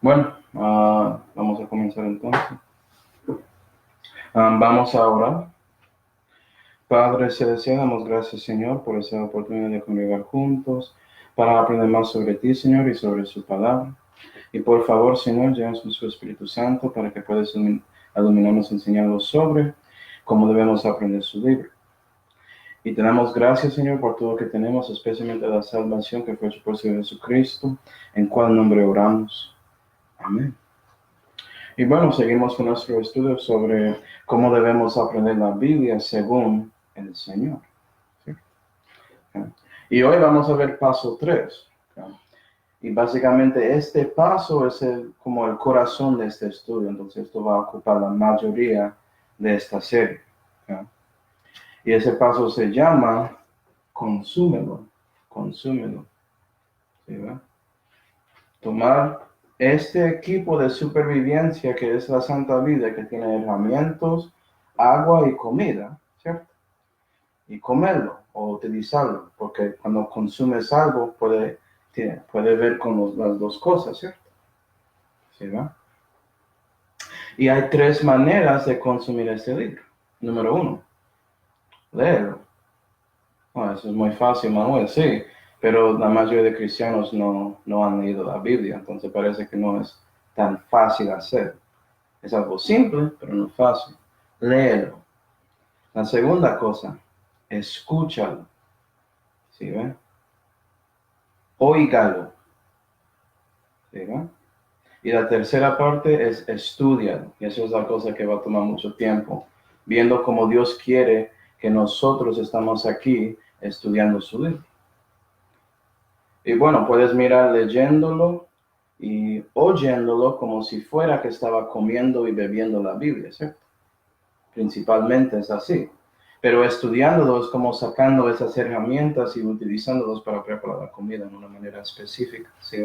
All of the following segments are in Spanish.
Bueno, vamos a comenzar entonces. Vamos a orar. Padre Celestial, damos gracias, Señor, por esta oportunidad de congregar juntos para aprender más sobre ti, Señor, y sobre su palabra. Y por favor, Señor, llévanos con su Espíritu Santo para que puedas iluminarnos, enseñarnos sobre cómo debemos aprender su libro. Y te damos gracias, Señor, por todo lo que tenemos, especialmente la salvación que fue hecha por Señor Jesucristo, en cual nombre oramos. Amén. Y bueno, seguimos con nuestro estudio sobre cómo debemos aprender la Biblia según el Señor. ¿Sí? Y hoy vamos a ver paso 3. Y básicamente este paso es como el corazón de este estudio. Entonces esto va a ocupar la mayoría de esta serie. Y ese paso se llama consúmelo. Consúmelo. ¿Sí, va? Tomar este equipo de supervivencia que es la Santa Biblia, que tiene herramientas, agua y comida, ¿cierto? Y comerlo o utilizarlo, porque cuando consumes algo puede ver con las dos cosas, ¿cierto? ¿Sí, va? Y hay 3 maneras de consumir este libro. Número 1, léelo. Bueno, eso es muy fácil, Manuel, sí, pero la mayoría de cristianos no han leído la Biblia, entonces parece que no es tan fácil hacer. Es algo simple, pero no fácil. Léelo. La segunda cosa, escúchalo. ¿Sí ven? Óigalo. ¿Sí ven? Y la tercera parte es estudialo. Y eso es la cosa que va a tomar mucho tiempo. Viendo cómo Dios quiere que nosotros estamos aquí estudiando su libro. Y bueno, puedes mirar leyéndolo y oyéndolo como si fuera que estaba comiendo y bebiendo la Biblia, ¿cierto? Principalmente es así. Pero estudiándolo es como sacando esas herramientas y utilizándolos para preparar la comida de una manera específica, ¿sí?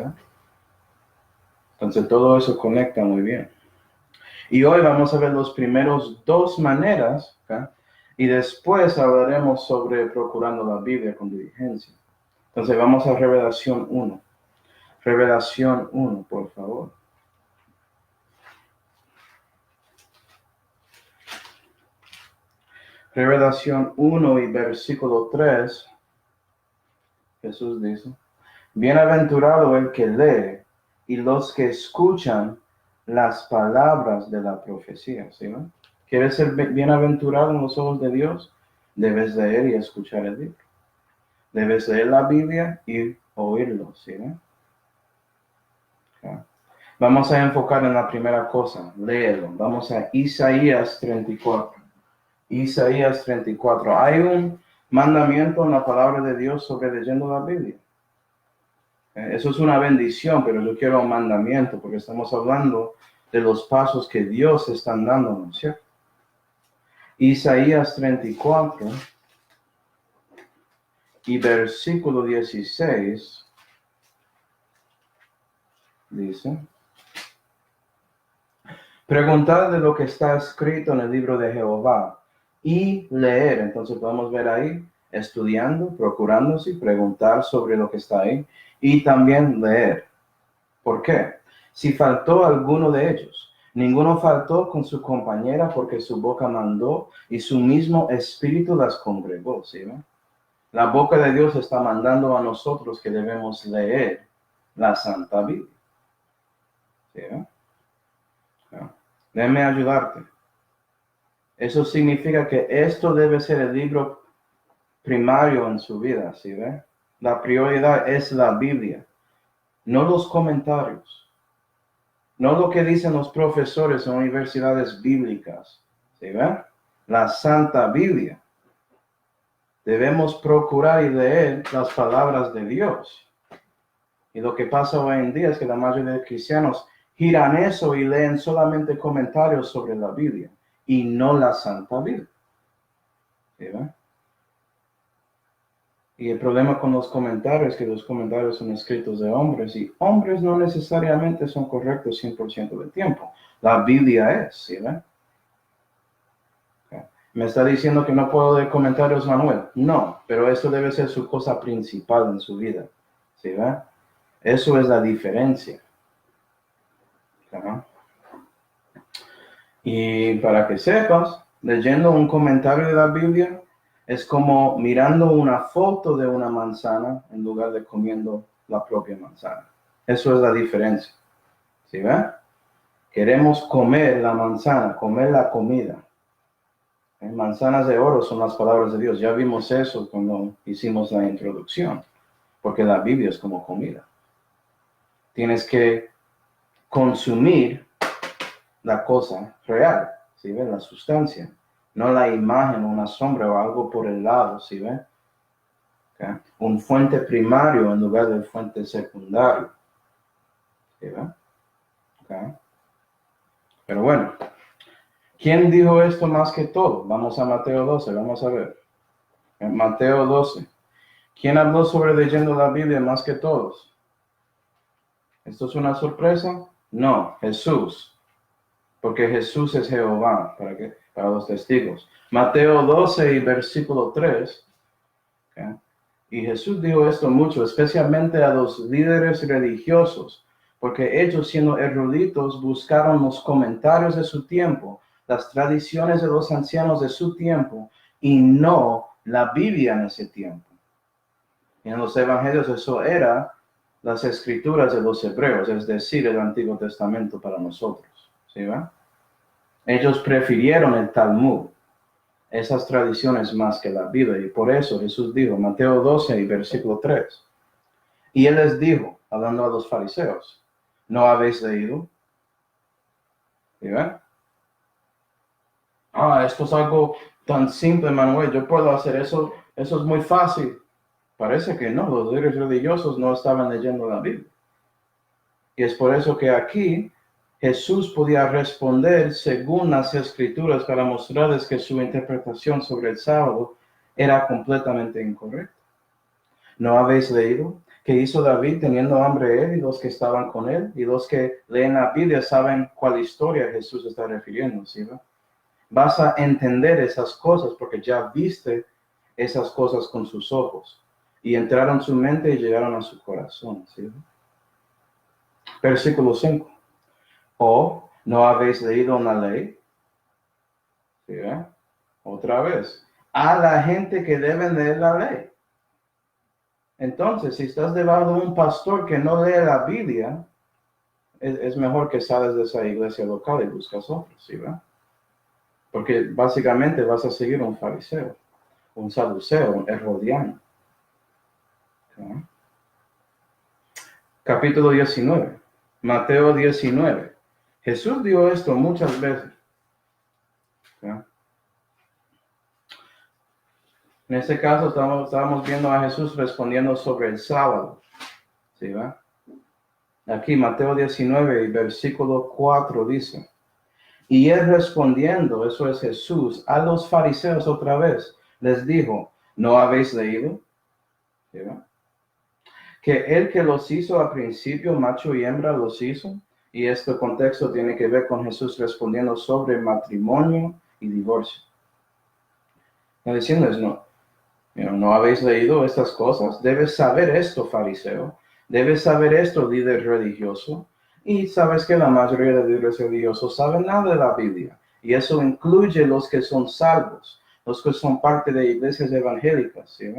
Entonces todo eso conecta muy bien. Y hoy vamos a ver los primeros 2 maneras, ¿okay? Y después hablaremos sobre procurando la Biblia con diligencia. Entonces vamos a Revelación 1. Revelación 1, por favor. Revelación 1 y versículo 3. Jesús dice: Bienaventurado el que lee y los que escuchan las palabras de la profecía. ¿Sí, no? ¿Quieres ser bienaventurado en los ojos de Dios? Debes leer y escuchar el libro. Debes leer la Biblia y oírlo. ¿Sí, no? Okay. Vamos a enfocar en la primera cosa. Léelo. Vamos a Isaías 34. Isaías 34. Hay un mandamiento en la palabra de Dios sobre leyendo la Biblia. Eso es una bendición, pero yo quiero un mandamiento, porque estamos hablando de los pasos que Dios está dándonos, ¿cierto? Isaías 34 y versículo 16 dice: Preguntad de lo que está escrito en el libro de Jehová y leer. Entonces podemos ver ahí, estudiando, procurándose, preguntar sobre lo que está ahí y también leer. ¿Por qué? Si faltó alguno de ellos, ninguno faltó con su compañera, porque su boca mandó y su mismo espíritu las congregó. ¿Sí, no? La boca de Dios está mandando a nosotros que debemos leer la Santa Biblia. ¿Sí, no? Déjame ayudarte. Eso significa que esto debe ser el libro primario en su vida. ¿Sí, ve? La prioridad es la Biblia, no los comentarios. No lo que dicen los profesores en universidades bíblicas. ¿Sí ven? La Santa Biblia. Debemos procurar y leer las palabras de Dios. Y lo que pasa hoy en día es que la mayoría de cristianos giran eso y leen solamente comentarios sobre la Biblia y no la Santa Biblia. ¿Sí ven? Y el problema con los comentarios es que los comentarios son escritos de hombres y hombres no necesariamente son correctos 100% del tiempo. La Biblia es, ¿sí ven? ¿Me está diciendo que no puedo leer comentarios, Manuel? No, pero eso debe ser su cosa principal en su vida. ¿Sí, va? Eso es la diferencia. Ajá. Y para que sepas, leyendo un comentario de la Biblia es como mirando una foto de una manzana en lugar de comiendo la propia manzana. Eso es la diferencia. ¿Sí ven? Queremos comer la manzana, comer la comida. Manzanas de oro son las palabras de Dios. Ya vimos eso cuando hicimos la introducción, porque la Biblia es como comida. Tienes que consumir la cosa real, ¿sí ven? La sustancia, no la imagen, una sombra o algo por el lado, ¿sí ven? ¿Okay? Un fuente primario en lugar de fuente secundario, ¿sí ven? ¿Okay? Pero bueno, ¿quién dijo esto más que todo? Vamos a Mateo 12, vamos a ver. En Mateo 12. ¿Quién habló sobre leyendo la Biblia más que todos? ¿Esto es una sorpresa? No, Jesús. Porque Jesús es Jehová, para los testigos. Mateo 12 y versículo 3. ¿Okay? Y Jesús dijo esto mucho, especialmente a los líderes religiosos, porque ellos, siendo eruditos, buscaron los comentarios de su tiempo, las tradiciones de los ancianos de su tiempo, y no la Biblia en ese tiempo. Y en los evangelios eso era las escrituras de los hebreos, es decir, el Antiguo Testamento para nosotros. ¿Sí va? Ellos prefirieron el Talmud, esas tradiciones más que la Biblia, y por eso Jesús dijo, Mateo 12 y versículo 3, y él les dijo, hablando a los fariseos, ¿no habéis leído? ¿Sí ven? Esto es algo tan simple, Manuel, yo puedo hacer eso, eso es muy fácil. Parece que no, los líderes religiosos no estaban leyendo la Biblia. Y es por eso que aquí Jesús podía responder según las escrituras para mostrarles que su interpretación sobre el sábado era completamente incorrecta. ¿No habéis leído que hizo David teniendo hambre él y los que estaban con él? Y los que leen la Biblia saben cuál historia Jesús está refiriendo, ¿sí? Vas a entender esas cosas porque ya viste esas cosas con sus ojos y entraron en su mente y llegaron a su corazón, ¿sí? Versículo 5. ¿O no habéis leído una ley? ¿Sí? Otra vez. A la gente que debe leer la ley. Entonces, si estás debajo de un pastor que no lee la Biblia, es mejor que sales de esa iglesia local y buscas otra, ¿sí? Porque básicamente vas a seguir un fariseo, un saduceo, un herodiano. ¿Okay? Capítulo 19. Mateo 19. Jesús dio esto muchas veces. ¿Okay? En este caso estábamos viendo a Jesús respondiendo sobre el sábado. ¿Sí va? Aquí Mateo 19 y versículo 4 dice, y él respondiendo, eso es Jesús, a los fariseos otra vez, les dijo, ¿no habéis leído? ¿Sí va? Que el que los hizo al principio, macho y hembra, los hizo. Y este contexto tiene que ver con Jesús respondiendo sobre matrimonio y divorcio. No diciéndoles, no habéis leído estas cosas. Debes saber esto, fariseo. Debes saber esto, líder religioso. Y sabes que la mayoría de líderes religiosos saben nada de la Biblia. Y eso incluye los que son salvos, los que son parte de iglesias evangélicas. ¿Sí?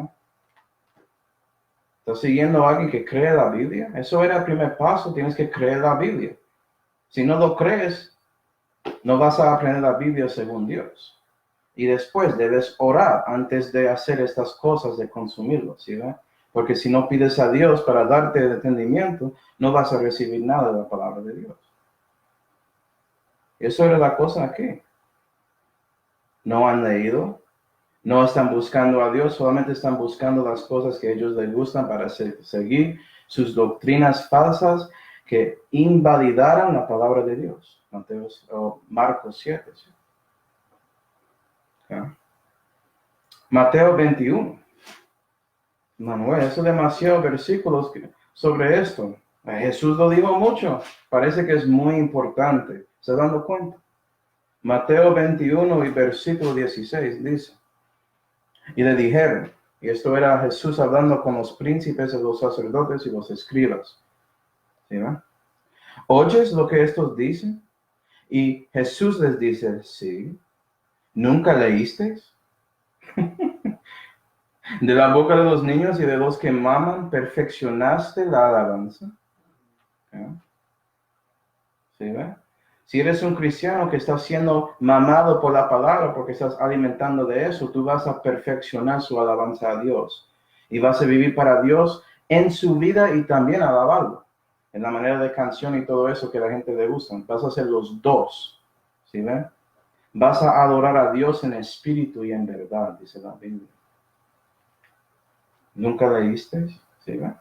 ¿Estás siguiendo a alguien que cree la Biblia? Eso era el primer paso, tienes que creer la Biblia. Si no lo crees, no vas a aprender la Biblia según Dios. Y después debes orar antes de hacer estas cosas, de consumirlo, ¿sí? Porque si no pides a Dios para darte el entendimiento, no vas a recibir nada de la palabra de Dios. Eso era la cosa aquí. No han leído, no están buscando a Dios, solamente están buscando las cosas que a ellos les gustan para seguir sus doctrinas falsas que invalidaran la palabra de Dios. Marcos 7. ¿Sí? ¿Okay? Mateo 21. Manuel, eso es demasiados versículos sobre esto. Jesús lo dijo mucho. Parece que es muy importante. ¿Se dando cuenta? Mateo 21 y versículo 16 dice. Y le dijeron, y esto era Jesús hablando con los príncipes de los sacerdotes y los escribas. ¿Sí, ¿oyes lo que estos dicen? Y Jesús les dice, sí. ¿Nunca leísteis? De la boca de los niños y de los que maman, perfeccionaste la alabanza. ¿Ya? ¿Sí, ve? Si eres un cristiano que está siendo mamado por la palabra porque estás alimentando de eso, tú vas a perfeccionar su alabanza a Dios. Y vas a vivir para Dios en su vida y también alabarlo. En la manera de canción y todo eso que a la gente le gusta. Vas a hacer los dos. ¿Sí, ve? Vas a adorar a Dios en espíritu y en verdad, dice la Biblia. ¿Nunca leísteis? ¿Sí, ve?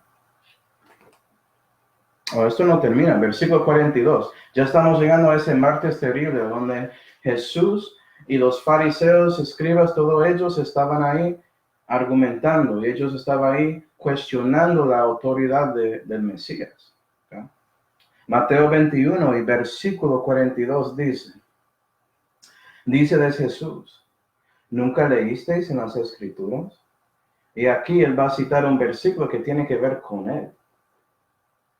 Oh, esto no termina, versículo 42. Ya estamos llegando a ese martes terrible donde Jesús y los fariseos, escribas, todos ellos estaban ahí argumentando y ellos estaban ahí cuestionando la autoridad del Mesías. ¿Okay? Mateo 21 y versículo 42 dice de Jesús, ¿nunca leísteis en las Escrituras? Y aquí él va a citar un versículo que tiene que ver con él.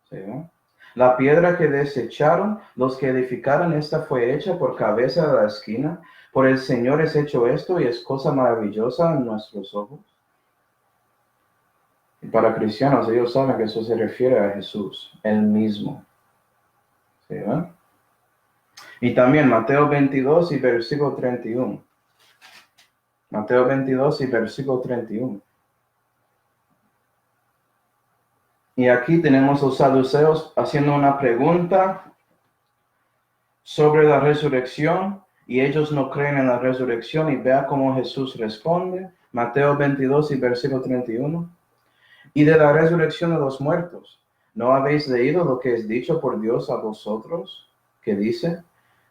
¿Sí, no? La piedra que desecharon los que edificaron esta fue hecha por cabeza de la esquina. Por el Señor es hecho esto y es cosa maravillosa en nuestros ojos. Y para cristianos, ellos saben que eso se refiere a Jesús, él mismo. ¿Sí, no? Y también Mateo 22 y versículo 31. Mateo 22 y versículo 31. Y aquí tenemos los saduceos haciendo una pregunta sobre la resurrección y ellos no creen en la resurrección y vea cómo Jesús responde. Mateo 22 y versículo 31. Y de la resurrección de los muertos, ¿no habéis leído lo que es dicho por Dios a vosotros? Que dice,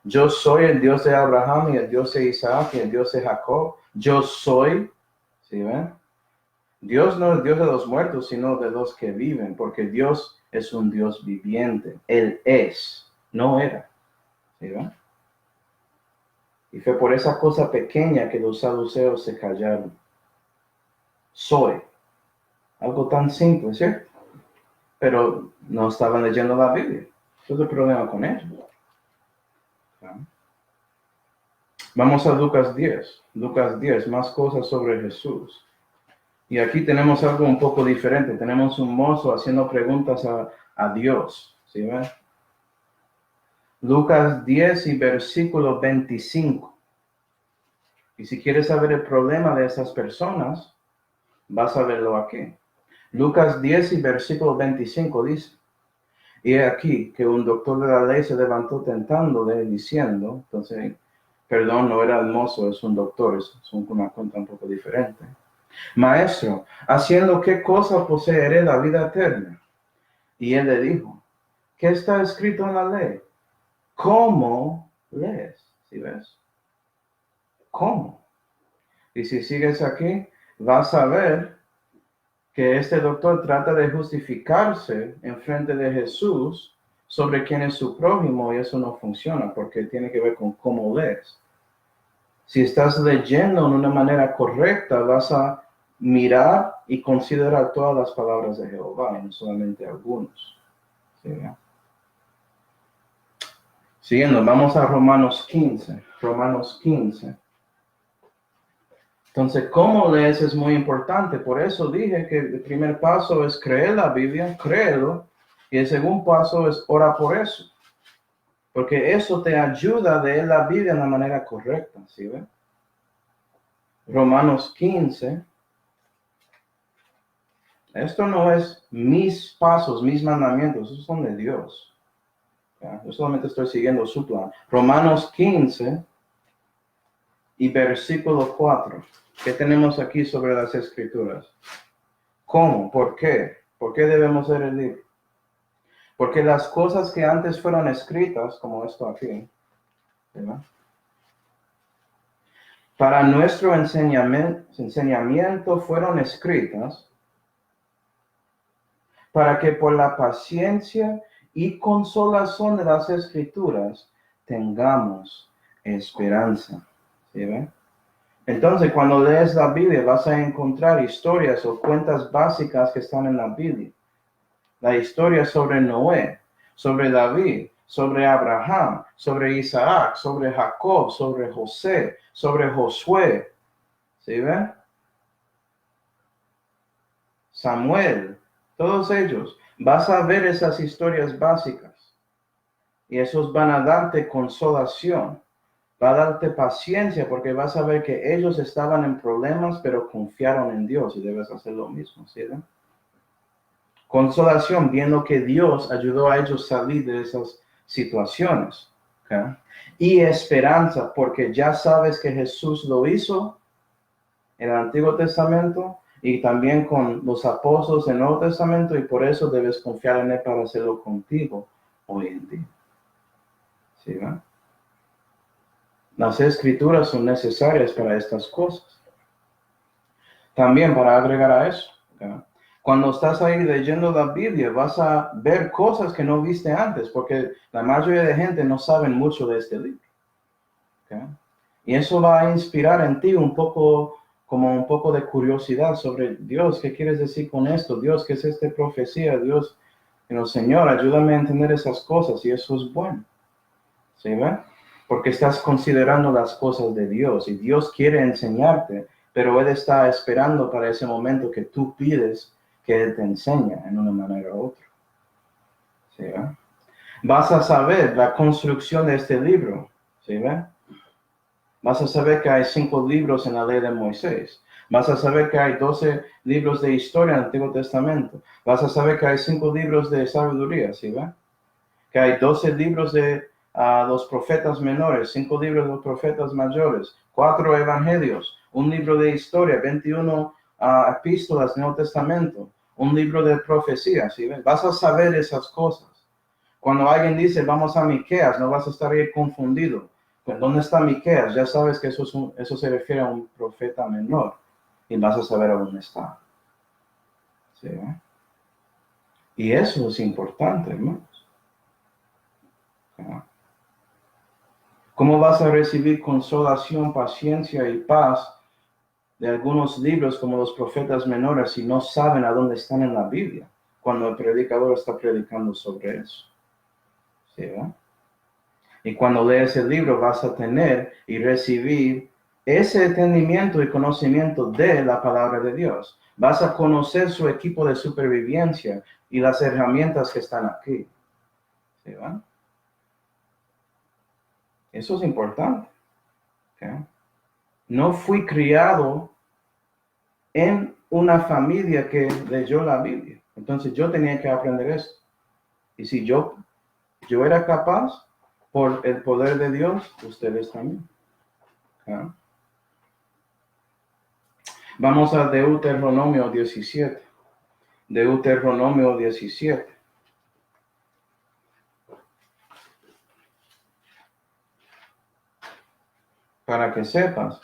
yo soy el Dios de Abraham y el Dios de Isaac y el Dios de Jacob. Yo soy, ¿sí ven? Dios no es Dios de los muertos, sino de los que viven, porque Dios es un Dios viviente. Él es, no era. ¿Sí ven? Y fue por esa cosa pequeña que los saduceos se callaron. Soy. Algo tan simple, ¿cierto? Pero no estaban leyendo la Biblia. Ese es el problema con ellos. Vamos a Lucas 10. Lucas 10, más cosas sobre Jesús. Y aquí tenemos algo un poco diferente. Tenemos un mozo haciendo preguntas a Dios. ¿Sí ven? Lucas 10 y versículo 25. Y si quieres saber el problema de esas personas, vas a verlo aquí. Lucas 10 y versículo 25 dice, y aquí que un doctor de la ley se levantó tentándole diciendo, entonces, perdón, no era el mozo, es un doctor, es una cuenta un poco diferente. Maestro, ¿haciendo qué cosa poseeré la vida eterna? Y él le dijo, ¿qué está escrito en la ley? ¿Cómo lees? ¿Sí ves? ¿Cómo? Y si sigues aquí, vas a ver que este doctor trata de justificarse en frente de Jesús sobre quién es su prójimo y eso no funciona porque tiene que ver con cómo lees. Si estás leyendo de una manera correcta, vas a mirar y considerar todas las palabras de Jehová y no solamente algunos. ¿Sí? Siguiendo, vamos a Romanos 15. Romanos 15. Entonces, cómo lees es muy importante. Por eso dije que el primer paso es creer la Biblia, créelo. Y el segundo paso es orar por eso. Porque eso te ayuda a leer la Biblia de la manera correcta. ¿Sí ve? Romanos 15. Esto no es mis pasos, mis mandamientos. Esos son de Dios. ¿Ya? Yo solamente estoy siguiendo su plan. Romanos 15 y versículo 4. ¿Qué tenemos aquí sobre las Escrituras? ¿Cómo? ¿Por qué? ¿Por qué debemos leer el libro? Porque las cosas que antes fueron escritas, como esto aquí, ¿verdad? Para nuestro enseñamiento fueron escritas, para que por la paciencia y consolación de las Escrituras tengamos esperanza. ¿Sí ven? Entonces, cuando lees la Biblia, vas a encontrar historias o cuentas básicas que están en la Biblia. La historia sobre Noé, sobre David, sobre Abraham, sobre Isaac, sobre Jacob, sobre José, sobre Josué. ¿Sí ven? Samuel, todos ellos. Vas a ver esas historias básicas y esos van a darte consolación, va a darte paciencia porque vas a ver que ellos estaban en problemas pero confiaron en Dios y debes hacer lo mismo, ¿sí? Consolación viendo que Dios ayudó a ellos a salir de esas situaciones. ¿Okay? Y esperanza porque ya sabes que Jesús lo hizo en el Antiguo Testamento y también con los apóstoles en el Nuevo Testamento y por eso debes confiar en Él para hacerlo contigo hoy en día. ¿Sí, va? Las escrituras son necesarias para estas cosas. También para agregar a eso, ¿okay? Cuando estás ahí leyendo la Biblia vas a ver cosas que no viste antes porque la mayoría de gente no sabe mucho de este libro. ¿Okay? Y eso va a inspirar en ti un poco de curiosidad sobre Dios, ¿qué quieres decir con esto? Dios, ¿qué es esta profecía? Dios, Señor, ayúdame a entender esas cosas y eso es bueno. ¿Sí ve? Porque estás considerando las cosas de Dios y Dios quiere enseñarte, pero Él está esperando para ese momento que tú pides que Él te enseñe en una manera u otra. ¿Sí ve? Vas a saber la construcción de este libro. ¿Sí ve? Vas a saber que hay 5 libros en la ley de Moisés. Vas a saber que hay 12 libros de historia en el Antiguo Testamento. Vas a saber que hay 5 libros de sabiduría, ¿sí va? Que hay 12 libros de los profetas menores, 5 libros de los profetas mayores, 4 evangelios, un libro de historia, 21 epístolas del Nuevo Testamento, un libro de profecía, ¿sí ves? Vas a saber esas cosas. Cuando alguien dice, vamos a Miqueas, no vas a estar ahí confundido. ¿Dónde está Miqueas? Ya sabes que eso se refiere a un profeta menor y vas a saber a dónde está. ¿Sí? Y eso es importante, hermanos. ¿Cómo vas a recibir consolación, paciencia y paz de algunos libros como los profetas menores si no saben a dónde están en la Biblia cuando el predicador está predicando sobre eso? ¿Sí? Y cuando lees el libro vas a tener y recibir ese entendimiento y conocimiento de la palabra de Dios. Vas a conocer su equipo de supervivencia y las herramientas que están aquí. ¿Sí, va? Eso es importante. ¿Okay? No fui criado en una familia que leyó la Biblia. Entonces yo tenía que aprender esto. Y si yo era capaz, por el poder de Dios, ustedes también. ¿Okay? Vamos a Deuteronomio 17. Deuteronomio 17. Para que sepas,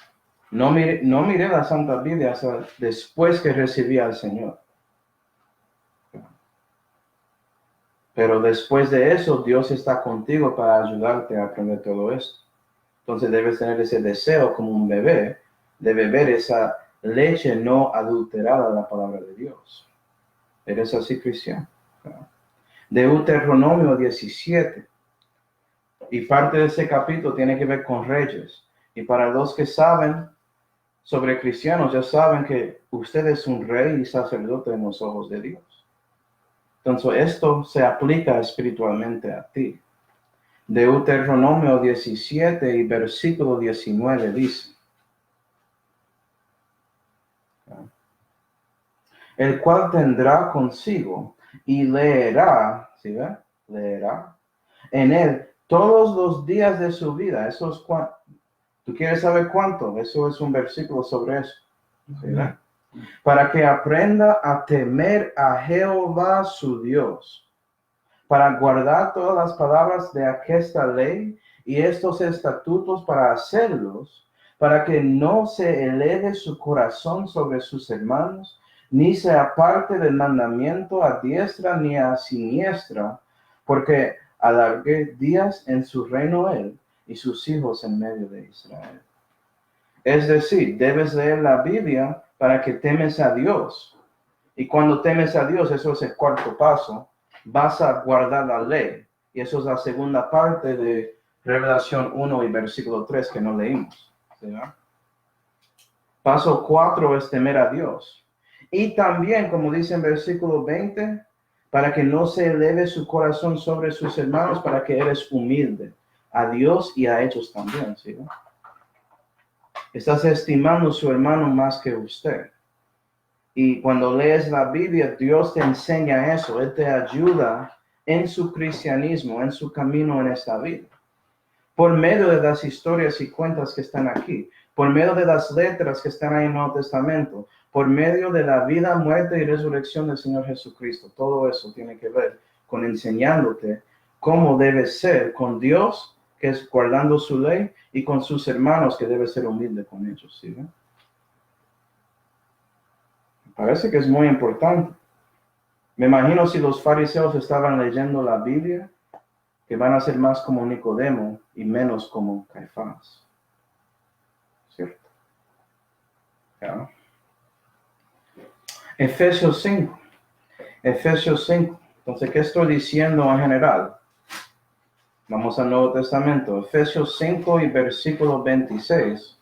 no miré la Santa Biblia hasta después que recibí al Señor. Pero después de eso, Dios está contigo para ayudarte a aprender todo esto. Entonces debes tener ese deseo como un bebé de beber esa leche no adulterada de la palabra de Dios. ¿Eres así, cristiano? Deuteronomio 17. Y parte de ese capítulo tiene que ver con reyes. Y para los que saben sobre cristianos, ya saben que usted es un rey y sacerdote en los ojos de Dios. Entonces, esto se aplica espiritualmente a ti. Deuteronomio 17 y versículo 19 dice: el cual tendrá consigo y leerá, ¿sí ve? Leerá en él todos los días de su vida. Eso es cuánto. ¿Tú quieres saber cuánto? Eso es un versículo sobre eso. ¿Sí ve? Para que aprenda a temer a Jehová su Dios, para guardar todas las palabras de aquesta ley y estos estatutos para hacerlos, para que no se eleve su corazón sobre sus hermanos, ni se aparte del mandamiento a diestra ni a siniestra, porque alargue días en su reino él y sus hijos en medio de Israel. Es decir, debes leer la Biblia para que temes a Dios. Y cuando temes a Dios, eso es el cuarto paso, vas a guardar la ley. Y eso es la segunda parte de Revelación 1 y versículo 3 que no leímos. ¿Sí? Paso 4 es temer a Dios. Y también, como dice en versículo 20, para que no se eleve su corazón sobre sus hermanos, para que eres humilde a Dios y a ellos también. ¿Sí? Estás estimando a su hermano más que usted. Y cuando lees la Biblia, Dios te enseña eso. Él te ayuda en su cristianismo, en su camino en esta vida. Por medio de las historias y cuentas que están aquí, por medio de las letras que están ahí en el Nuevo Testamento, por medio de la vida, muerte y resurrección del Señor Jesucristo. Todo eso tiene que ver con enseñándote cómo debes ser con Dios, que es guardando su ley, y con sus hermanos, que debe ser humilde con ellos. ¿Sí? Parece que es muy importante. Me imagino si los fariseos estaban leyendo la Biblia, que van a ser más como Nicodemo y menos como Caifás. ¿Cierto? ¿Ya? Efesios 5. Efesios 5. Entonces, ¿qué estoy diciendo en general? Vamos al Nuevo Testamento. Efesios 5 y versículo 26.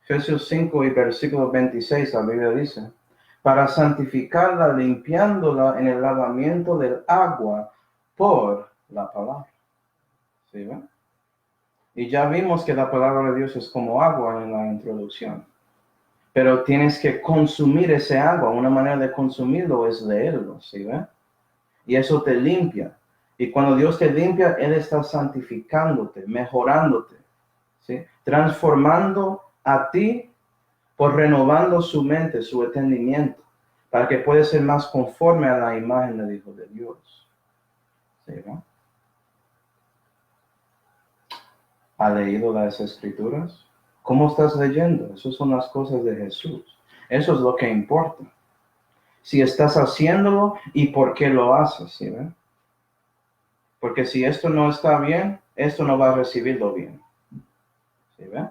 Efesios 5 y versículo 26, la Biblia dice, para santificarla, limpiándola en el lavamiento del agua por la palabra. ¿Sí ven? Y ya vimos que la palabra de Dios es como agua en la introducción. Pero tienes que consumir ese agua. Una manera de consumirlo es leerlo, ¿sí ven? Y eso te limpia. Y cuando Dios te limpia, Él está santificándote, mejorándote, ¿sí? Transformando a ti por renovando su mente, su entendimiento, para que pueda ser más conforme a la imagen del Hijo de Dios. ¿Sí, no? ¿Ha leído las Escrituras? ¿Cómo estás leyendo? Esas son las cosas de Jesús. Eso es lo que importa. Si estás haciéndolo y por qué lo haces, ¿sí, ven? Porque si esto no está bien, esto no va a recibirlo bien. ¿Sí, ven?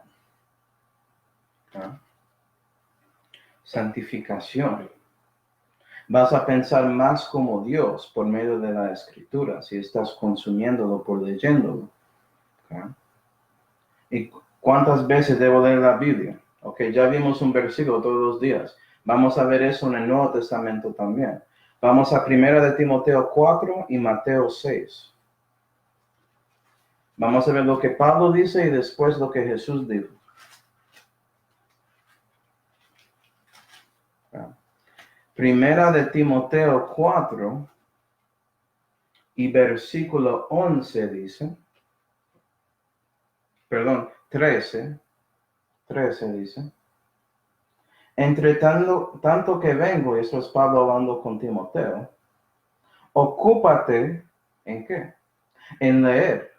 ¿Ah? Santificación. Vas a pensar más como Dios por medio de la Escritura, si estás consumiéndolo por leyéndolo. ¿Okay? ¿Y cuántas veces debo leer la Biblia? Ok, ya vimos un versículo todos los días. Vamos a ver eso en el Nuevo Testamento también. Vamos a 1 de Timoteo 4 y Mateo 6. Vamos a ver lo que Pablo dice y después lo que Jesús dijo. Primera de Timoteo 4 y versículo 11 dice, perdón, 13 dice, entre tanto que vengo, y eso es Pablo hablando con Timoteo, ocúpate, ¿en qué? En leer,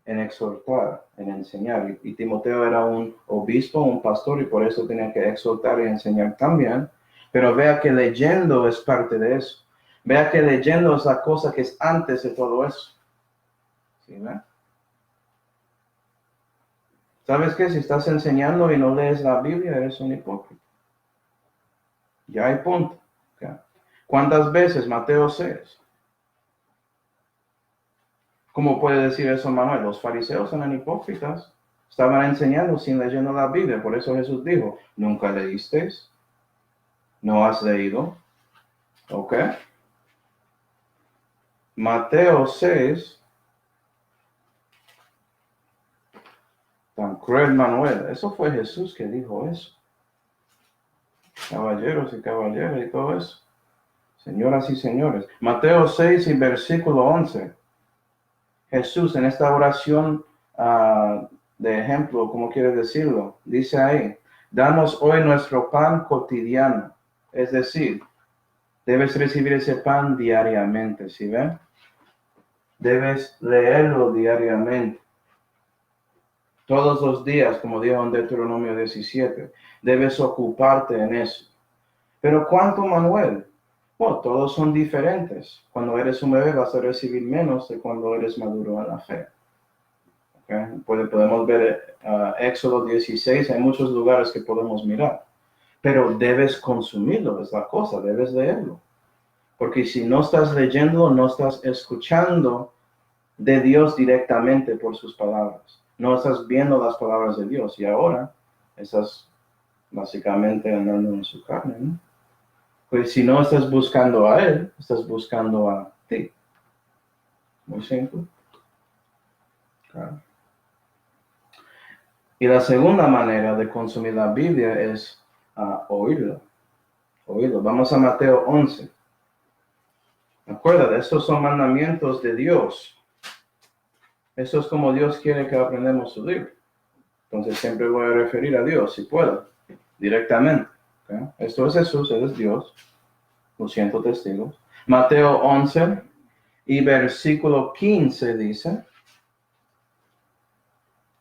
en exhortar, en enseñar. Y Timoteo era un obispo, un pastor, y por eso tenía que exhortar y enseñar también. Pero vea que leyendo es parte de eso. Vea que leyendo es la cosa que es antes de todo eso. ¿Sí, ve? ¿Sabes qué? Si estás enseñando y no lees la Biblia, eres un hipócrita. Ya hay punto. ¿Okay? ¿Cuántas veces? Mateo 6. ¿Cómo puede decir eso Manuel? Los fariseos eran hipócritas. Estaban enseñando sin leyendo la Biblia. Por eso Jesús dijo, ¿nunca leísteis? ¿No has leído? ¿Ok? Mateo 6. Tan cruel Manuel. Eso fue Jesús que dijo eso. Caballeros y caballeras y todo eso. Señoras y señores. Mateo 6 y versículo 11. Jesús en esta oración de ejemplo, ¿cómo quiere decirlo? Dice ahí, danos hoy nuestro pan cotidiano. Es decir, debes recibir ese pan diariamente, ¿sí ven? Debes leerlo diariamente. Todos los días, como dijo en Deuteronomio 17, debes ocuparte en eso. Pero ¿cuánto, Manuel? Bueno, todos son diferentes. Cuando eres un bebé vas a recibir menos de cuando eres maduro en la fe. ¿Okay? Podemos ver Éxodo 16, hay muchos lugares que podemos mirar. Pero debes consumirlo, es la cosa, debes leerlo. Porque si no estás leyendo, no estás escuchando de Dios directamente por sus palabras. No estás viendo las palabras de Dios y ahora estás básicamente andando en su carne, ¿no? Pues si no estás buscando a Él, estás buscando a ti. Muy simple. Claro. Y la segunda manera de consumir la Biblia es oírla. Oírlo. Vamos a Mateo 11. Acuérdate, estos son mandamientos de Dios. Esto es como Dios quiere que aprendamos su libro. Entonces siempre voy a referir a Dios, si puedo, directamente. ¿Okay? Esto es Jesús, Él es Dios. Los 100 testigos. Mateo 11 y versículo 15 dice,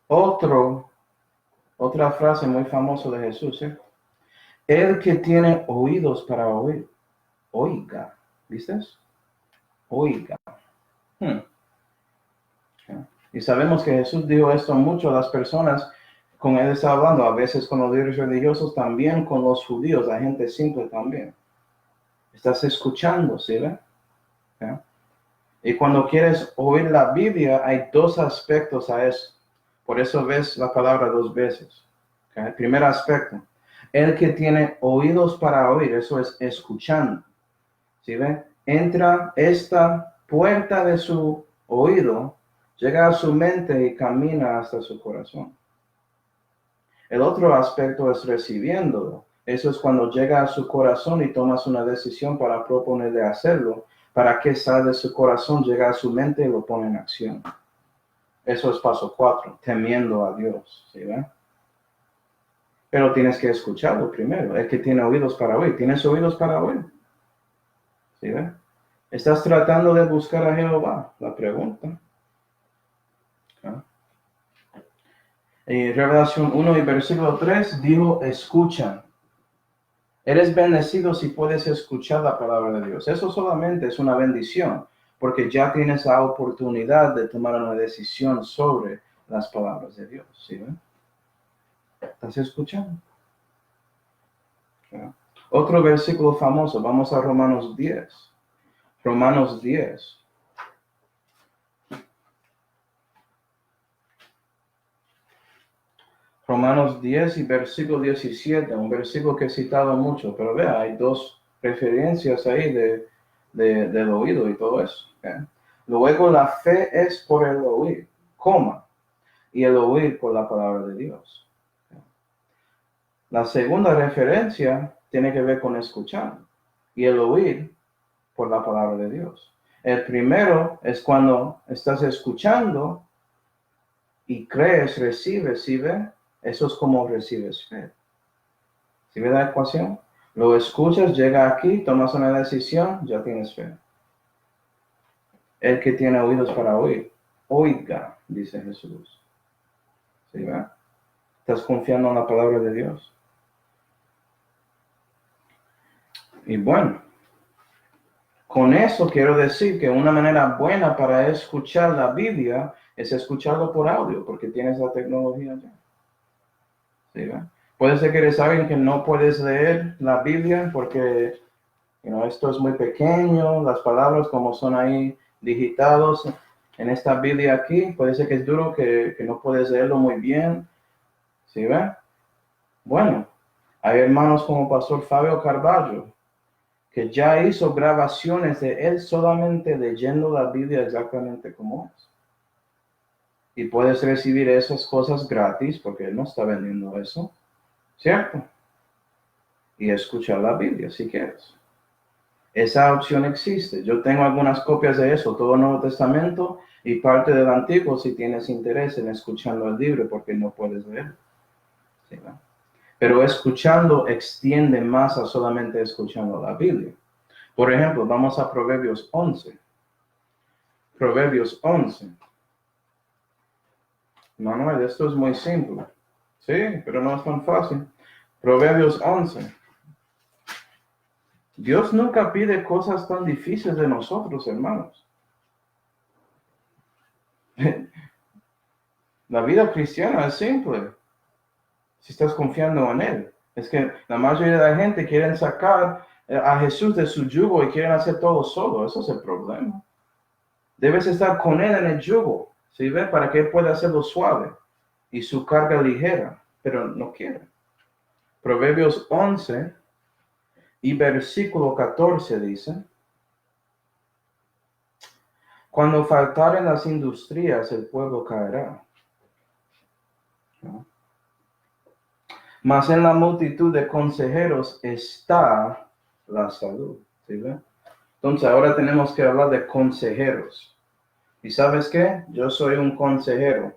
otra frase muy famosa de Jesús, ¿eh? El que tiene oídos para oír, oiga. ¿Viste? Oiga. Y sabemos que Jesús dijo esto mucho a las personas con él está hablando, a veces con los líderes religiosos, también con los judíos, la gente simple también. Estás escuchando, ¿sí? ¿Okay? Y cuando quieres oír la Biblia, hay dos aspectos a eso. Por eso ves la palabra dos veces. ¿Okay? El primer aspecto, el que tiene oídos para oír, eso es escuchando. ¿Sí ven? Entra esta puerta de su oído, llega a su mente y camina hasta su corazón. El otro aspecto es recibiéndolo. Eso es cuando llega a su corazón y tomas una decisión para proponerle hacerlo, para que sale de su corazón, llega a su mente y lo pone en acción. Eso es paso 4, temiendo a Dios. ¿Sí ven? Pero tienes que escucharlo primero. El que tiene oídos para oír. ¿Tienes oídos para oír? ¿Sí ven? ¿Estás tratando de buscar a Jehová? La pregunta. ¿Ah? Y Revelación 1 y versículo 3 dijo, escuchan. Eres bendecido si puedes escuchar la palabra de Dios. Eso solamente es una bendición, porque ya tienes la oportunidad de tomar una decisión sobre las palabras de Dios. ¿Sí ven? ¿Estás escuchando? ¿Sí? Otro versículo famoso, vamos a Romanos 10. Romanos 10. Romanos 10 y versículo 17, un versículo que he citado mucho, pero vea, hay dos referencias ahí del oído y todo eso. ¿Okay? Luego la fe es por el oír, y el oír por la palabra de Dios. ¿Okay? La segunda referencia tiene que ver con escuchar, y el oír por la palabra de Dios. El primero es cuando estás escuchando y crees, recibes, ¿sí ve? Eso es como recibes fe. ¿Sí ve la ecuación? Lo escuchas, llega aquí, tomas una decisión, ya tienes fe. El que tiene oídos para oír, oiga, dice Jesús. ¿Sí ve? ¿Estás confiando en la palabra de Dios? Y bueno, con eso quiero decir que una manera buena para escuchar la Biblia es escucharlo por audio, porque tienes la tecnología ya. ¿Sí ve? Puede ser que eres alguien que no puedes leer la Biblia porque esto es muy pequeño, las palabras como son ahí digitados en esta Biblia aquí, puede ser que es duro, que no puedes leerlo muy bien. ¿Sí ven? Bueno, hay hermanos como Pastor Fabio Carballo, que ya hizo grabaciones de él solamente leyendo la Biblia exactamente como es. Y puedes recibir esas cosas gratis porque él no está vendiendo eso, ¿cierto? Y escuchar la Biblia si quieres. Esa opción existe. Yo tengo algunas copias de eso, todo el Nuevo Testamento y parte del Antiguo si tienes interés en escuchando el libro porque no puedes leer. ¿Sí, no? Pero escuchando extiende más a solamente escuchando la Biblia. Por ejemplo, vamos a Proverbios 11. Proverbios 11. Manuel, esto es muy simple. Sí, pero no es tan fácil. Proverbios 11. Dios nunca pide cosas tan difíciles de nosotros, hermanos. La vida cristiana es simple. Si estás confiando en Él. Es que la mayoría de la gente quiere sacar a Jesús de su yugo y quieren hacer todo solo. Eso es el problema. Debes estar con Él en el yugo, ¿sí ve? Para que Él pueda hacerlo suave y su carga ligera, pero no quiere. Proverbios 11 y versículo 14 dice: cuando faltaren las industrias, el pueblo caerá, ¿no? Mas en la multitud de consejeros está la salud, ¿sí ve? Entonces ahora tenemos que hablar de consejeros. ¿Y sabes qué? Yo soy un consejero.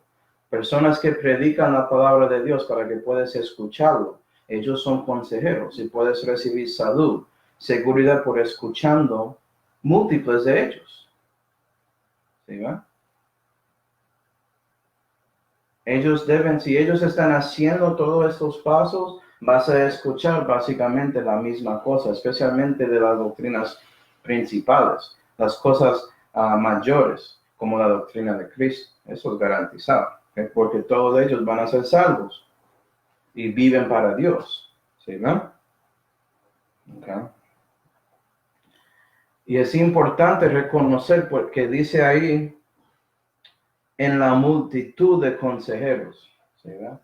Personas que predican la palabra de Dios para que puedas escucharlo. Ellos son consejeros y puedes recibir salud, seguridad por escuchando múltiples de ellos. ¿Sí ve? Ellos deben, si ellos están haciendo todos estos pasos, vas a escuchar básicamente la misma cosa, especialmente de las doctrinas principales, las cosas mayores, como la doctrina de Cristo. Eso es garantizado, ¿okay? Porque todos ellos van a ser salvos y viven para Dios, ¿sí, no? Okay. Y es importante reconocer, porque dice ahí, en la multitud de consejeros, ¿sí, no?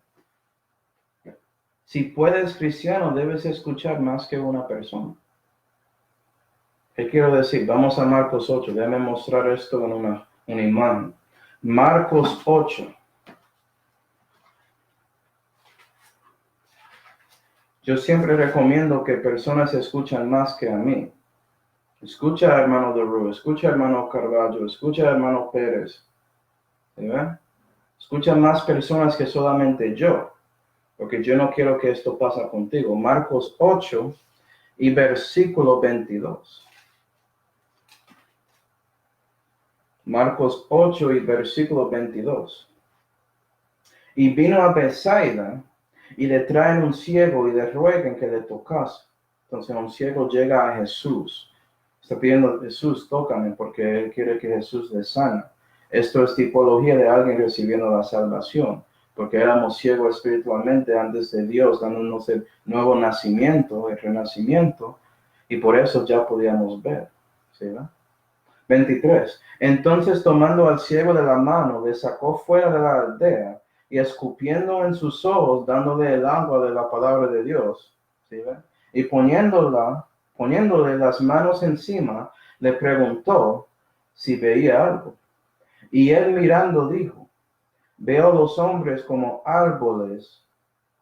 Si puedes cristiano, debes escuchar más que una persona. ¿Qué quiero decir? Vamos a Marcos 8. Déjame mostrar esto en una imagen. Marcos 8. Yo siempre recomiendo que personas escuchen más que a mí. Escucha a hermano Doru, escucha a hermano Carvalho, escucha a hermano Pérez. ¿Sí ve? Escucha más personas que solamente yo, porque yo no quiero que esto pase contigo. Marcos 8 y versículo 22. Marcos 8 y versículo 22. Y vino a Bethsaida, y le traen un ciego y le ruegan que le tocase. Entonces un ciego llega a Jesús. Está pidiendo: Jesús, tócame, porque él quiere que Jesús le sane. Esto es tipología de alguien recibiendo la salvación, porque éramos ciegos espiritualmente antes de Dios, dándonos el nuevo nacimiento, el renacimiento, y por eso ya podíamos ver. ¿Sí, no? 23. Entonces, tomando al ciego de la mano, le sacó fuera de la aldea, y escupiendo en sus ojos, dándole el agua de la palabra de Dios, ¿sí, ve? Y poniéndole las manos encima, le preguntó si veía algo. Y él mirando dijo: veo los hombres como árboles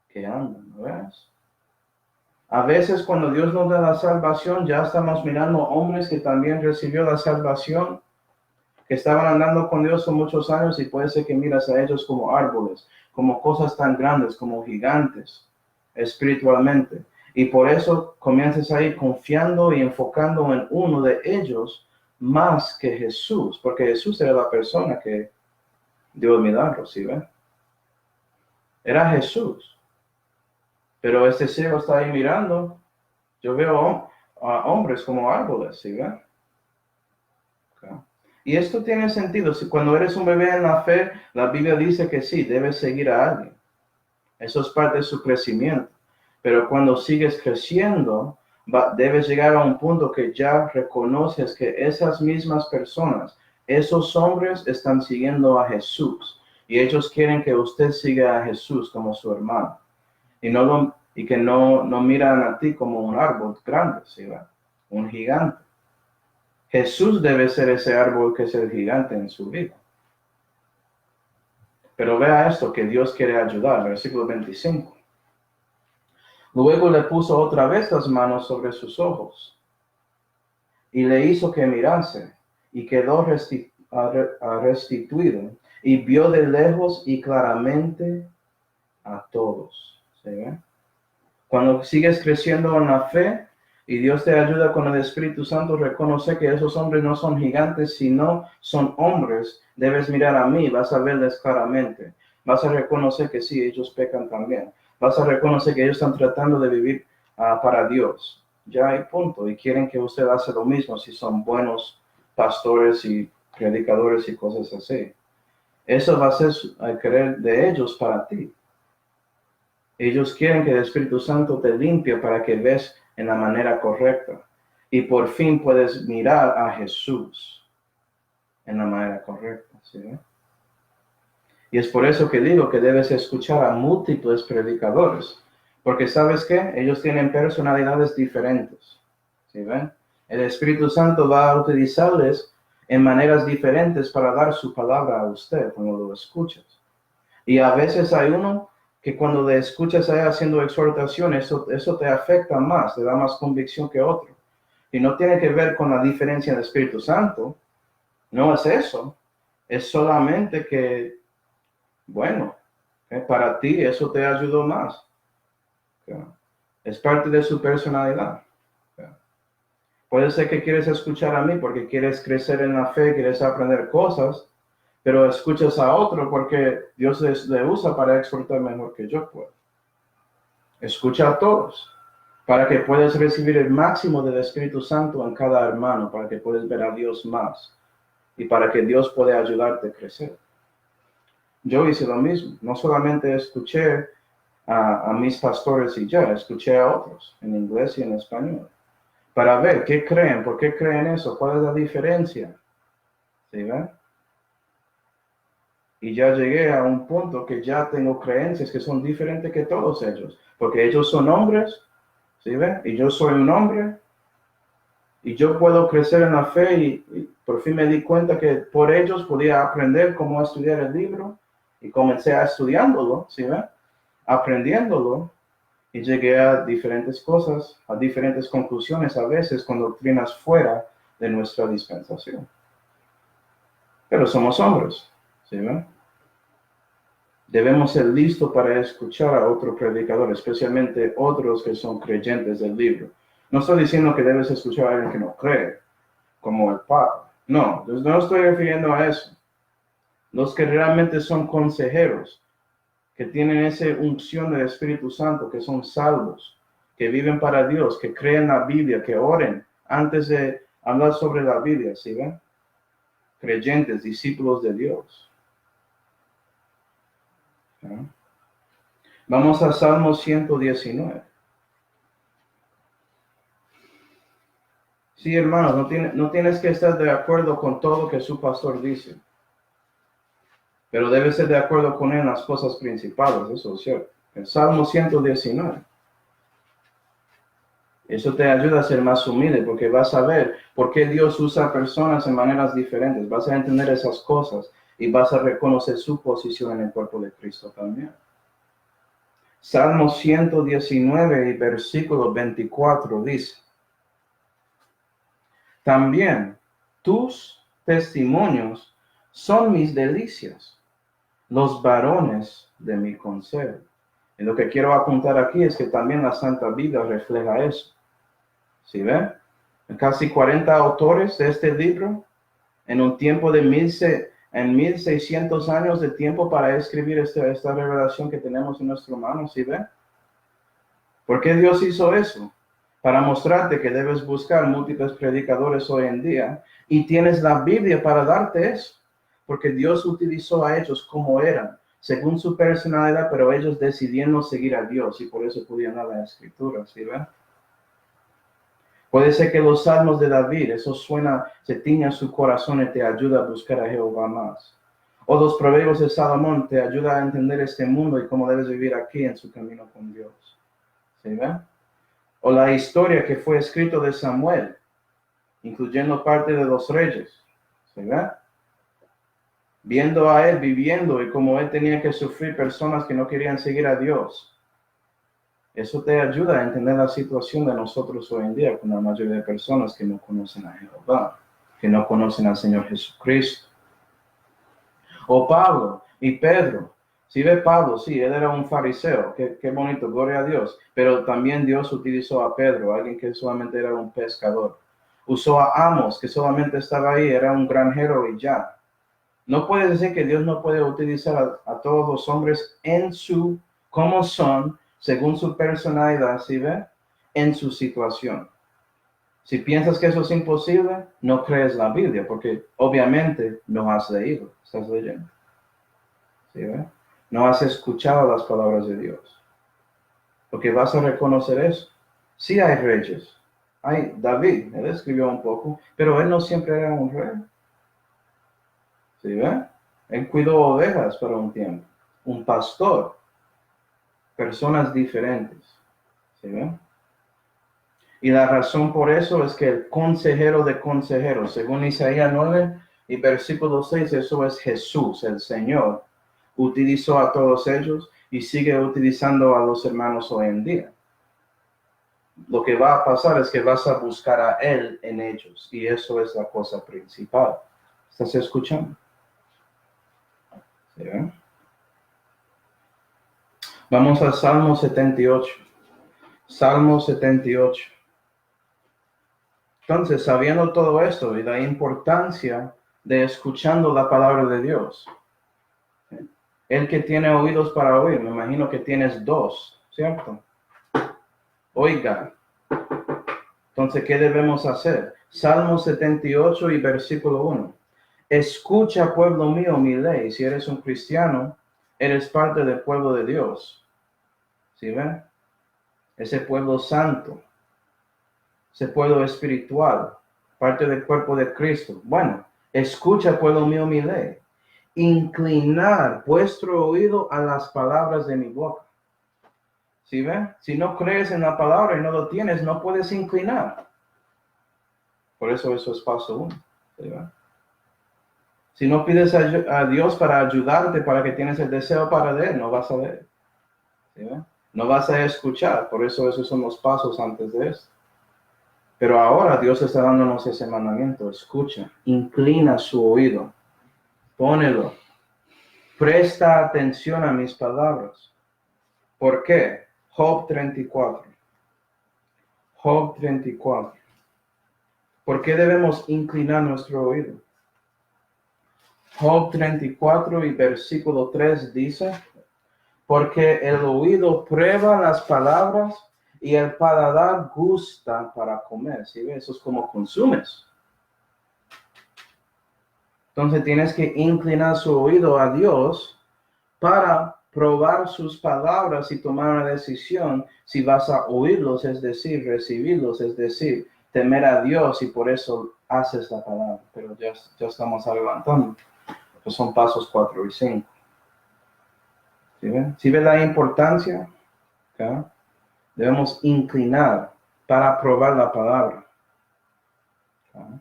que andan, ¿no ves? A veces cuando Dios nos da la salvación, ya estamos mirando hombres que también recibió la salvación, que estaban andando con Dios por muchos años, y puede ser que miras a ellos como árboles, como cosas tan grandes, como gigantes espiritualmente. Y por eso comienzas a ir confiando y enfocando en uno de ellos más que Jesús, porque Jesús era la persona que dio el milagro, ¿sí ven? Era Jesús. Pero este ciego está ahí mirando. Yo veo a hombres como árboles, ¿sí ven? Okay. Y esto tiene sentido. Si cuando eres un bebé en la fe, la Biblia dice que sí, debes seguir a alguien. Eso es parte de su crecimiento. Pero cuando sigues creciendo, debes llegar a un punto que ya reconoces que esas mismas personas, esos hombres están siguiendo a Jesús. Y ellos quieren que usted siga a Jesús como su hermano. Y que no miran a ti como un árbol grande, ¿sí? Un gigante. Jesús debe ser ese árbol que es el gigante en su vida. Pero vea esto que Dios quiere ayudar, versículo 25. Luego le puso otra vez las manos sobre sus ojos y le hizo que mirase, y quedó restituido, y vio de lejos y claramente a todos. ¿Sí ve? Cuando sigues creciendo en la fe y Dios te ayuda con el Espíritu Santo, reconoce que esos hombres no son gigantes, sino son hombres. Debes mirar a mí, vas a verles claramente. Vas a reconocer que sí, ellos pecan también. Vas a reconocer que ellos están tratando de vivir para Dios. Ya hay punto. Y quieren que usted haga lo mismo si son buenos pastores y predicadores y cosas así. Eso va a ser el querer de ellos para ti. Ellos quieren que el Espíritu Santo te limpie para que ves en la manera correcta. Y por fin puedes mirar a Jesús en la manera correcta. ¿Sí? Y es por eso que digo que debes escuchar a múltiples predicadores. Porque ¿sabes qué? Ellos tienen personalidades diferentes. ¿Sí ven? El Espíritu Santo va a utilizarles en maneras diferentes para dar su palabra a usted cuando lo escuchas. Y a veces hay uno que cuando le escuchas a él haciendo exhortación, eso te afecta más, te da más convicción que otro. Y no tiene que ver con la diferencia del Espíritu Santo. No es eso. Es solamente que, bueno, para ti eso te ayudó más. Es parte de su personalidad. Puede ser que quieres escuchar a mí porque quieres crecer en la fe, quieres aprender cosas, pero escuchas a otro porque Dios le usa para exhortar mejor que yo puedo. Escucha a todos para que puedas recibir el máximo del Espíritu Santo en cada hermano, para que puedas ver a Dios más y para que Dios pueda ayudarte a crecer. Yo hice lo mismo, no solamente escuché a mis pastores y ya, escuché a otros en inglés y en español, para ver qué creen, por qué creen eso, cuál es la diferencia. ¿Sí ven? Y ya llegué a un punto que ya tengo creencias que son diferentes que todos ellos, porque ellos son hombres, ¿sí ven? Y yo soy un hombre, y yo puedo crecer en la fe y por fin me di cuenta que por ellos podía aprender cómo estudiar el libro y comencé a estudiándolo, ¿sí ven? Aprendiéndolo y llegué a diferentes cosas, a diferentes conclusiones a veces con doctrinas fuera de nuestra dispensación. Pero somos hombres, ¿sí ven? Debemos ser listos para escuchar a otro predicador, especialmente otros que son creyentes del libro. No estoy diciendo que debes escuchar a alguien que no cree, como el Papa. No, no estoy refiriendo a eso. Los que realmente son consejeros, que tienen esa unción del Espíritu Santo, que son salvos, que viven para Dios, que creen la Biblia, que oren antes de hablar sobre la Biblia, ¿sí ven? Creyentes, discípulos de Dios. ¿Sí? Vamos a Salmo 119. Sí, hermanos, no tienes que estar de acuerdo con todo lo que su pastor dice, pero debes ser de acuerdo con él en las cosas principales, eso es cierto. El Salmo 119. Eso te ayuda a ser más humilde porque vas a ver por qué Dios usa personas en maneras diferentes. Vas a entender esas cosas y vas a reconocer su posición en el cuerpo de Cristo también. Salmo 119 y versículo 24 dice: También tus testimonios son mis delicias, los varones de mi consejo. Y lo que quiero apuntar aquí es que también la Santa Biblia refleja eso. ¿Sí ven? Casi 40 autores de este libro, en un tiempo de 1600 años de tiempo para escribir esta revelación que tenemos en nuestras manos, ¿sí ven? ¿Por qué Dios hizo eso? Para mostrarte que debes buscar múltiples predicadores hoy en día y tienes la Biblia para darte eso, porque Dios utilizó a ellos como eran, según su personalidad, pero ellos decidieron seguir a Dios y por eso podían dar la escritura, ¿sí ven? Puede ser que los salmos de David, eso suena, se tiña su corazón y te ayuda a buscar a Jehová más. O los proverbios de Salomón te ayuda a entender este mundo y cómo debes vivir aquí en su camino con Dios. ¿Sí ven? O la historia que fue escrito de Samuel, incluyendo parte de los reyes. ¿Sí ven? Viendo a él viviendo y cómo él tenía que sufrir personas que no querían seguir a Dios. Eso te ayuda a entender la situación de nosotros hoy en día con la mayoría de personas que no conocen a Jehová, que no conocen al Señor Jesucristo. O Pablo y Pedro. Si ve Pablo, sí, él era un fariseo, qué bonito, gloria a Dios. Pero también Dios utilizó a Pedro, alguien que solamente era un pescador. Usó a Amos, que solamente estaba ahí, era un granjero y ya. No puede decir que Dios no puede utilizar a todos los hombres como son, según su personalidad, ¿sí ve? En su situación. Si piensas que eso es imposible, no crees la Biblia, porque obviamente no has leído, estás leyendo. ¿Sí ve? No has escuchado las palabras de Dios. Porque vas a reconocer eso. Sí hay reyes. Hay David, él escribió un poco, pero él no siempre era un rey. ¿Sí ve? Él cuidó ovejas por un tiempo. Un pastor. Personas diferentes. ¿Sí ve? Y la razón por eso es que el consejero de consejeros, según Isaías 9 y versículo 6, eso es Jesús, el Señor, utilizó a todos ellos y sigue utilizando a los hermanos hoy en día. Lo que va a pasar es que vas a buscar a Él en ellos y eso es la cosa principal. ¿Estás escuchando? ¿Sí? Vamos a Salmo 78. Salmo 78. Entonces, sabiendo todo esto y la importancia de escuchando la palabra de Dios, el que tiene oídos para oír, me imagino que tienes dos, ¿cierto? Oiga. Entonces, ¿qué debemos hacer? Salmo 78 y versículo 1. Escucha, pueblo mío, mi ley. Si eres un cristiano, eres parte del pueblo de Dios. ¿Sí ven? Ese pueblo santo, ese pueblo espiritual, parte del cuerpo de Cristo. Bueno, escucha, pueblo mío, mi ley. Inclinar vuestro oído a las palabras de mi boca. ¿Sí ven? Si no crees en la palabra y no lo tienes, no puedes inclinar. Por eso es paso 1. ¿Sí ven? Si no pides a Dios para ayudarte, para que tienes el deseo para leer, no vas a leer. ¿Sí ven? No vas a escuchar. Por eso esos son los pasos antes de esto. Pero ahora Dios está dándonos ese mandamiento. Escucha, inclina su oído, pónelo, presta atención a mis palabras. ¿Por qué? Job 34. Job 34. ¿Por qué debemos inclinar nuestro oído? Job 34 y versículo 3 dice, porque el oído prueba las palabras y el paladar gusta para comer. ¿Sí ves? Eso es como consumes. Entonces tienes que inclinar su oído a Dios para probar sus palabras y tomar una decisión si vas a oírlos, es decir, recibirlos, es decir, temer a Dios y por eso haces la palabra. Pero ya estamos adelantando. Pues son pasos 4 y 5. ¿Sí ven? ¿Sí ven la importancia? ¿Okay? Debemos inclinar para probar la palabra. ¿Okay?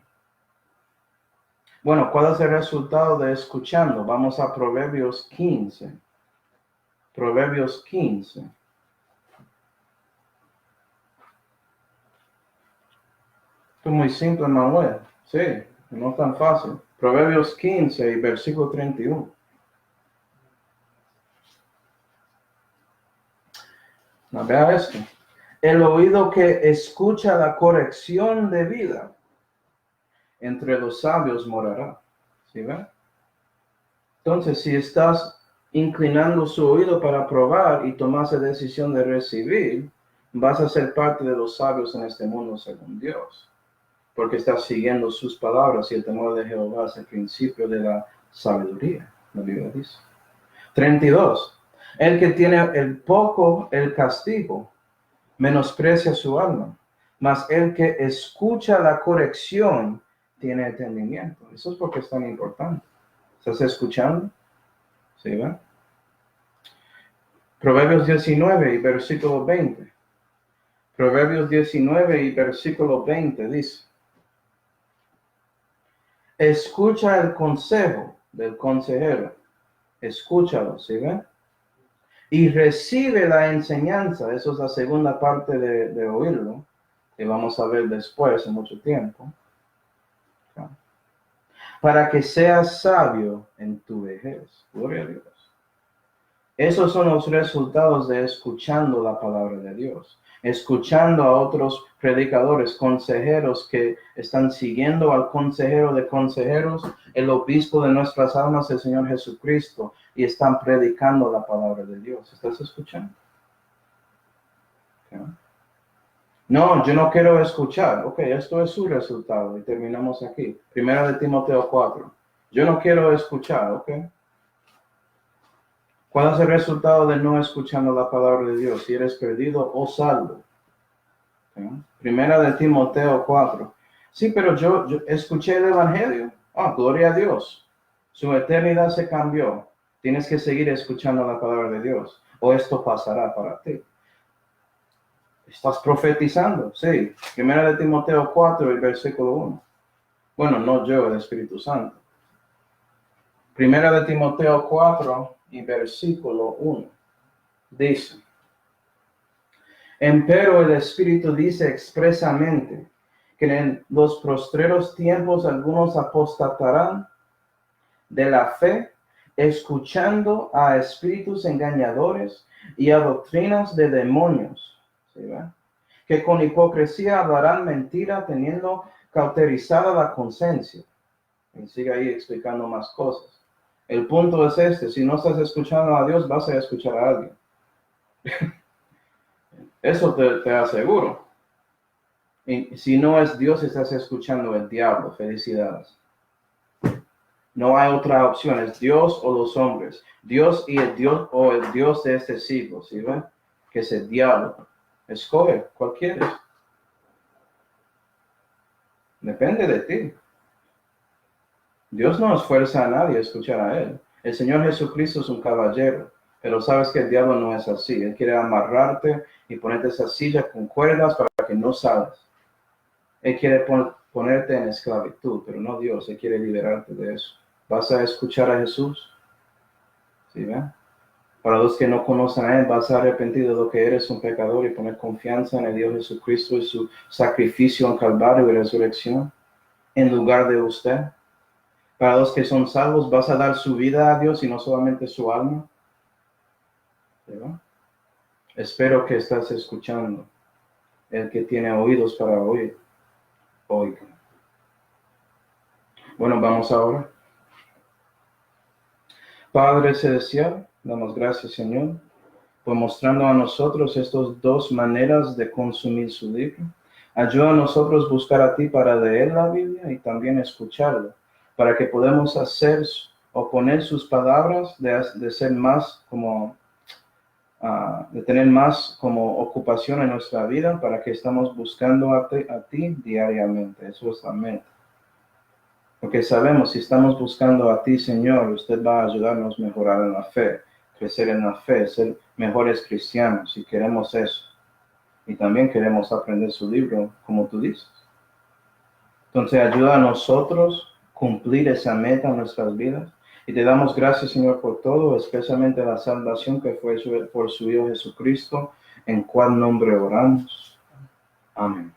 Bueno, ¿cuál es el resultado de escuchando? Vamos a Proverbios 15. Proverbios 15. Esto es muy simple, Manuel. Sí, no es tan fácil. Proverbios 15 y versículo 31. No, vea esto. El oído que escucha la corrección de vida, entre los sabios morará. ¿Sí ven? Entonces, si estás inclinando su oído para probar y tomas la decisión de recibir, vas a ser parte de los sabios en este mundo según Dios. Porque estás siguiendo sus palabras y el temor de Jehová es el principio de la sabiduría, la Biblia dice. 32. El que tiene el poco, el castigo, menosprecia su alma, mas el que escucha la corrección tiene entendimiento. Eso es porque es tan importante. ¿Estás escuchando? ¿Sí, ven? Proverbios 19 y versículo 20. Proverbios 19 y versículo 20 dice, escucha el consejo del consejero, escúchalo, ¿sí ven? Y recibe la enseñanza, eso es la segunda parte de oírlo, que vamos a ver después en mucho tiempo, para que seas sabio en tu vejez. Gloria a Dios. Esos son los resultados de escuchando la palabra de Dios, escuchando a otros predicadores, consejeros que están siguiendo al consejero de consejeros, el obispo de nuestras almas, el Señor Jesucristo, y están predicando la palabra de Dios. ¿Estás escuchando? ¿Okay? No, yo no quiero escuchar. Ok, esto es su resultado y terminamos aquí. Primera de Timoteo 4. Yo no quiero escuchar, ok. ¿Cuál es el resultado de no escuchando la palabra de Dios? Si eres perdido o salvo. Primera de Timoteo 4. Sí, pero yo escuché el Evangelio. Gloria a Dios. Su eternidad se cambió. Tienes que seguir escuchando la palabra de Dios, o esto pasará para ti. Estás profetizando, sí. Primera de Timoteo 4, el versículo 1. Bueno, no yo, el Espíritu Santo. Primera de Timoteo 4 y versículo 1. Dice: Empero el Espíritu dice expresamente que en los postreros tiempos algunos apostatarán de la fe, escuchando a espíritus engañadores y a doctrinas de demonios, ¿sí, que con hipocresía hablarán mentira, teniendo cauterizada la conciencia. Y sigue ahí explicando más cosas. El punto es este: si no estás escuchando a Dios, vas a escuchar a alguien. Eso te aseguro. Y si no es Dios, estás escuchando el diablo. Felicidades. No hay otra opción, es Dios o los hombres. Dios y el Dios o el Dios de este siglo, ¿sí ven? Que es el diablo. Escoge, ¿cuál quieres? Depende de ti. Dios no esfuerza a nadie a escuchar a Él. El Señor Jesucristo es un caballero, pero sabes que el diablo no es así. Él quiere amarrarte y ponerte esa silla con cuerdas para que no salgas. Él quiere ponerte en esclavitud, pero no Dios. Él quiere liberarte de eso. ¿Vas a escuchar a Jesús? ¿Sí ven? Para los que no conocen a Él, vas a arrepentir de lo que eres, un pecador, y poner confianza en el Dios Jesucristo y su sacrificio en Calvario y resurrección en lugar de usted. Para los que son salvos, vas a dar su vida a Dios y no solamente su alma. ¿Verdad? Espero que estás escuchando. El que tiene oídos para oír, oiga. Bueno, vamos ahora. Padre celestial, damos gracias, Señor, por mostrando a nosotros estas dos maneras de consumir su libro. Ayuda a nosotros a buscar a ti para leer la Biblia y también escucharla, para que podamos hacer o poner sus palabras de ser más como, de tener más como ocupación en nuestra vida, para que estamos buscando a ti diariamente. Eso es la meta. Porque sabemos, si estamos buscando a ti, Señor, usted va a ayudarnos a mejorar en la fe, crecer en la fe, ser mejores cristianos, y queremos eso. Y también queremos aprender su libro, como tú dices. Entonces, ayuda a nosotros cumplir esa meta en nuestras vidas. Y te damos gracias, Señor, por todo, especialmente la salvación que fue por su Hijo Jesucristo, en cual nombre oramos. Amén.